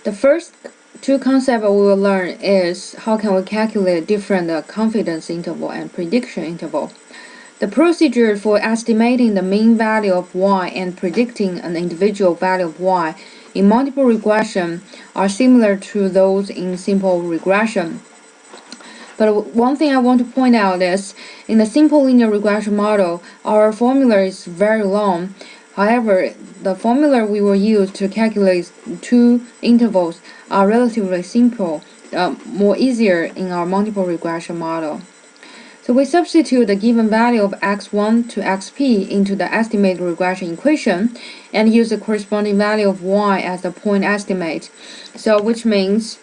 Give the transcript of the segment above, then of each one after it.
The first two concepts we will learn is how can we calculate different confidence interval and prediction interval. The procedure for estimating the mean value of y and predicting an individual value of y in multiple regression are similar to those in simple regression. But one thing I want to point out is, in the simple linear regression model, our formula is very long. However, the formula we will use to calculate two intervals are relatively simple, more easier in our multiple regression model. So we substitute the given value of x1 to xp into the estimated regression equation and use the corresponding value of y as the point estimate. So which means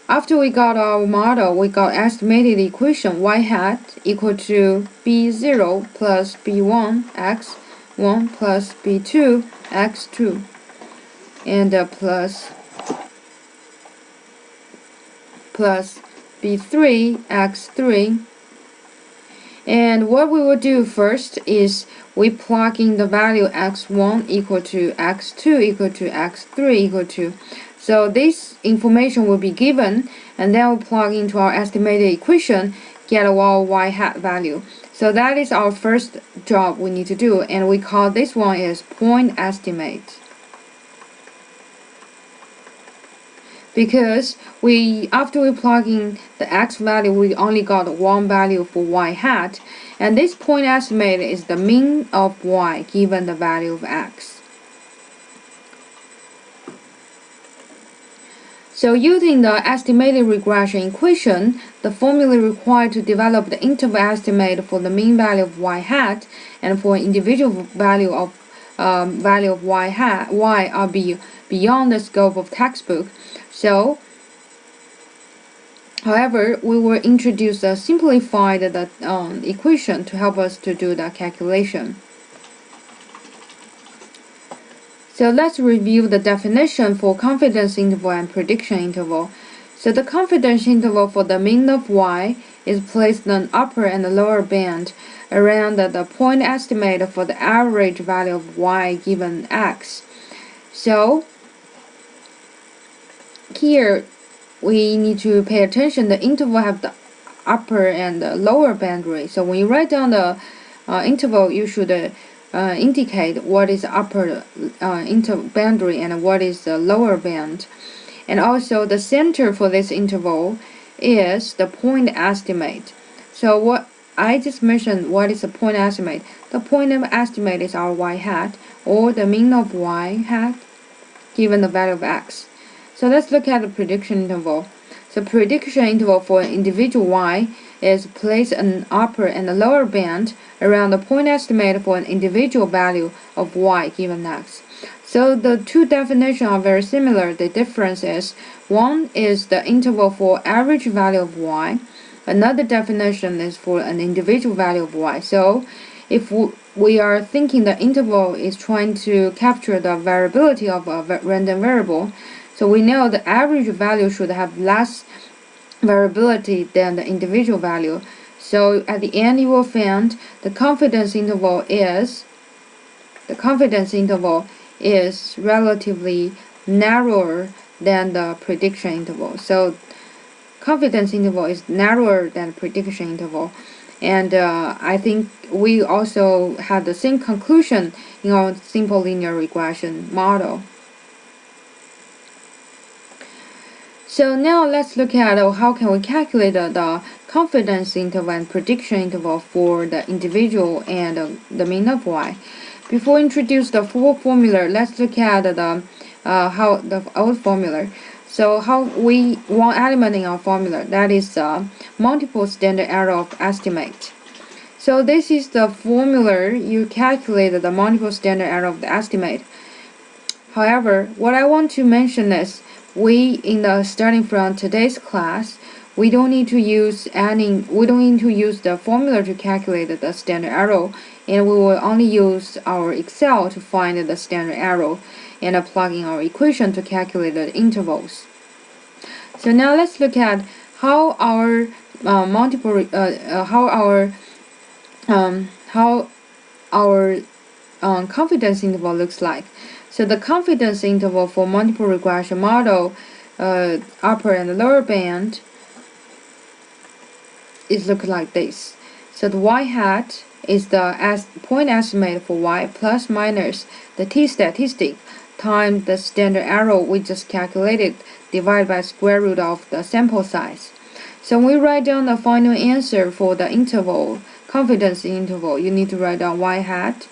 after we got our model, we got estimated equation y hat equal to b0 plus b1 x1 plus b2 x2 and plus b3 x3. And what we will do first is we plug in the value x1 equal to x2 equal to x3 equal to. So this information will be given, and then we'll plug into our estimated equation, get our y hat value. So that is our first job we need to do, and we call this one is point estimate. Because after we plug in the x value, we only got one value for y hat, and this point estimate is the mean of y given the value of x. So using the estimated regression equation, the formula required to develop the interval estimate for the mean value of y hat and for individual value of y are beyond the scope of textbook. So, however, we will introduce a simplified equation to help us to do the calculation. So let's review the definition for confidence interval and prediction interval. So the confidence interval for the mean of y is placed in an upper and lower band around the point estimate for the average value of y given x. So here we need to pay attention. The interval have the upper and the lower boundary. So when you write down the interval, you should indicate what is upper boundary and what is the lower band. And also the center for this interval is the point estimate. So what I just mentioned, what is the point estimate? The point estimate is our y hat, or the mean of y hat given the value of x. So let's look at the prediction interval. So prediction interval for an individual y is placed an upper and a lower band around the point estimate for an individual value of y given x. So the two definitions are very similar. The difference is one is the interval for average value of y. Another definition is for an individual value of y. So if we are thinking the interval is trying to capture the variability of a random variable, so we know the average value should have less variability than the individual value. So at the end you will find the confidence interval is relatively narrower than the prediction interval. So confidence interval is narrower than prediction interval. And I think we also had the same conclusion in our simple linear regression model. So now let's look at how can we calculate the confidence interval and prediction interval for the individual and the mean of y. Before we introduce the full formula, let's look at the old formula. So how one element in our formula, that is multiple standard error of estimate. So this is the formula you calculate the multiple standard error of the estimate. However, what I want to mention is starting from today's class, we don't need to use the formula to calculate the standard error, and we will only use our Excel to find the standard error and plug in our equation to calculate the intervals. So now let's look at how our how our confidence interval looks like. So the confidence interval for multiple regression model, upper and lower band, is look like this. So the y hat is the point estimate for y plus minus the t statistic times the standard error we just calculated divided by square root of the sample size. So when we write down the final answer for the interval, confidence interval, you need to write down y hat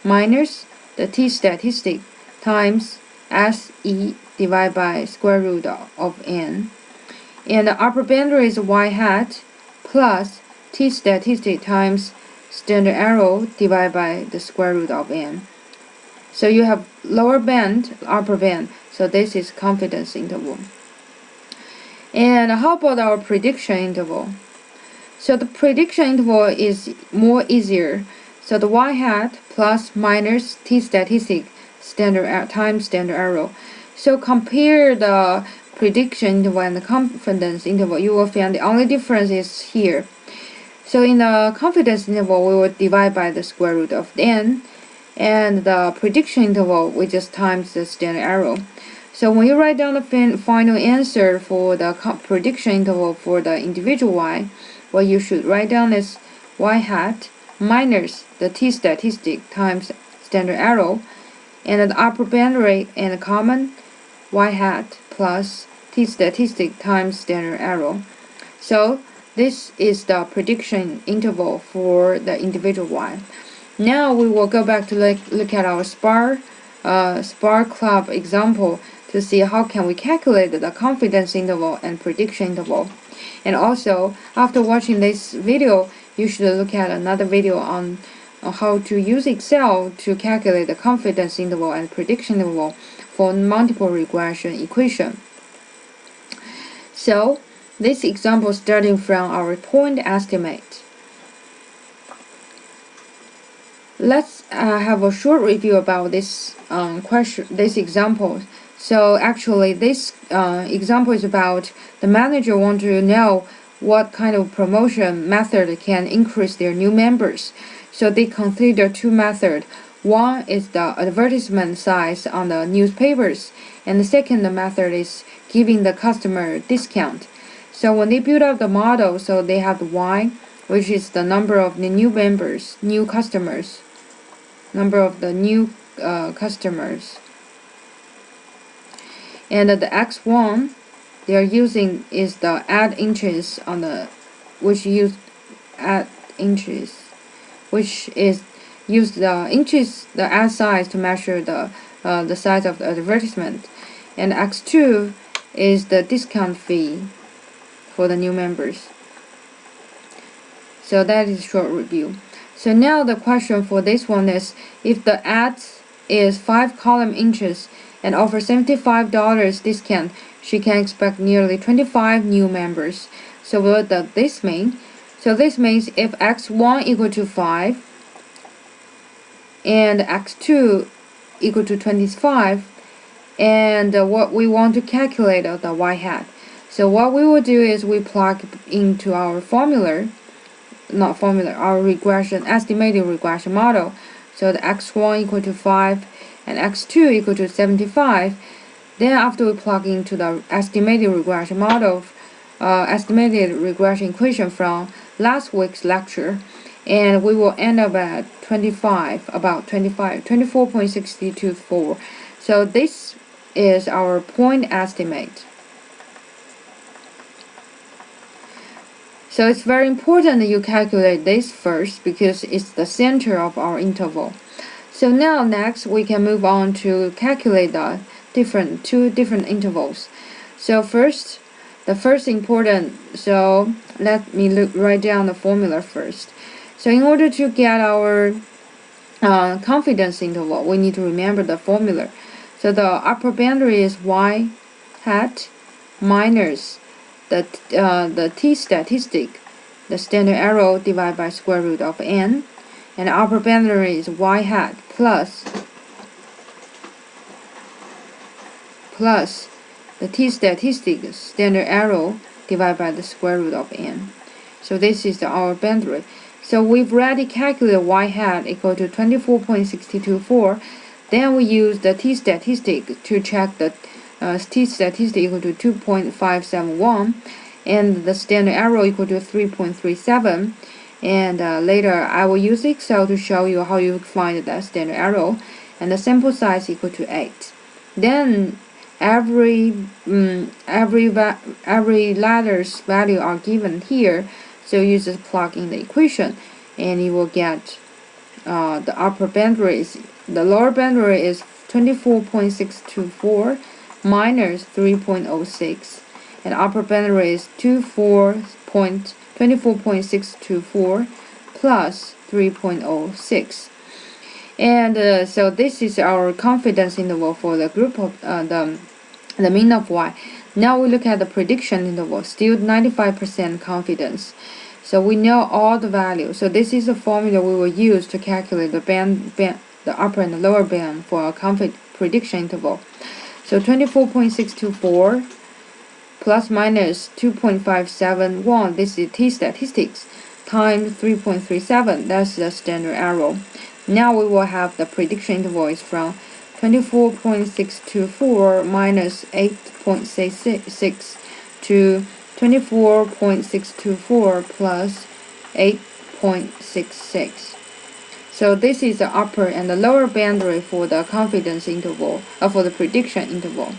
minus the t statistic times SE divided by square root of n. And the upper boundary is y hat plus t statistic times standard error divided by the square root of n. So you have lower band, upper band. So this is confidence interval. And how about our prediction interval? So the prediction interval is more easier. So the y hat plus minus t statistic standard times standard error. So compare the prediction interval and the confidence interval. You will find the only difference is here. So in the confidence interval, we will divide by the square root of n, and the prediction interval we just times the standard error. So when you write down the final answer for the prediction interval for the individual y, what you should write down is y hat minus the t statistic times standard error, and the upper boundary and common y hat plus t statistic times standard error. So this is the prediction interval for the individual y. Now we will go back to look at our SPAR club example to see how can we calculate the confidence interval and prediction interval. And also, after watching this video, you should look at another video on how to use Excel to calculate the confidence interval and prediction interval for multiple regression equation. So, this example starting from our point estimate. Let's have a short review about this this example. So actually, this example is about the manager want to know what kind of promotion method can increase their new members. So they consider two methods. One is the advertisement size on the newspapers, and the second method is giving the customer discount. So when they build up the model, so they have the Y, which is the number of the new members, new customers, number of the new customers. And the X1 they are using is the add interest on the, which use add interest, which is use the interest, the ad size to measure the size of the advertisement. And X2 is the discount fee for the new members. So that is short review. So now the question for this one is, if the ad is 5-column interest and offers $75 discount, she can expect nearly 25 new members. So what does this mean? So this means if X1 equal to 5 and X2 equal to 25, and what we want to calculate the y hat. So what we will do is we plug into our formula, our regression, estimated regression model. So the X1 equal to 5 and X2 equal to 75. Then after we plug into the estimated regression model, estimated regression equation from last week's lecture, and we will end up at 24.624. So this is our point estimate. So it's very important that you calculate this first because it's the center of our interval. So now next we can move on to calculate the two different intervals. So first, the first important, so let me write down the formula first. So in order to get our confidence interval, we need to remember the formula. So the upper boundary is y hat minus the t statistic, the standard error divided by square root of n, and the upper boundary is y hat plus the t statistic standard error divided by the square root of n. So this is our boundary. So we've already calculated y hat equal to 24.624. Then we use the t-statistic to check the t-statistic equal to 2.571, and the standard error equal to 3.37. And later I will use Excel to show you how you find the standard error, and the sample size equal to 8. Then every ladder's value are given here, so you just plug in the equation and you will get the upper boundary is, the lower boundary is 24.624 minus 3.06, and upper boundary is 24.624 plus 3.06. And so this is our confidence interval for the group of the mean of y. Now we look at the prediction interval, still 95% confidence. So we know all the values. So this is the formula we will use to calculate the the upper and the lower band for our prediction interval. So 24.624 plus minus 2.571, this is t-statistics, times 3.37, that's the standard error. Now we will have the prediction interval is from 24.624 minus 8.66 to 24.624 plus 8.66. So this is the upper and the lower boundary for the confidence interval, for the prediction interval.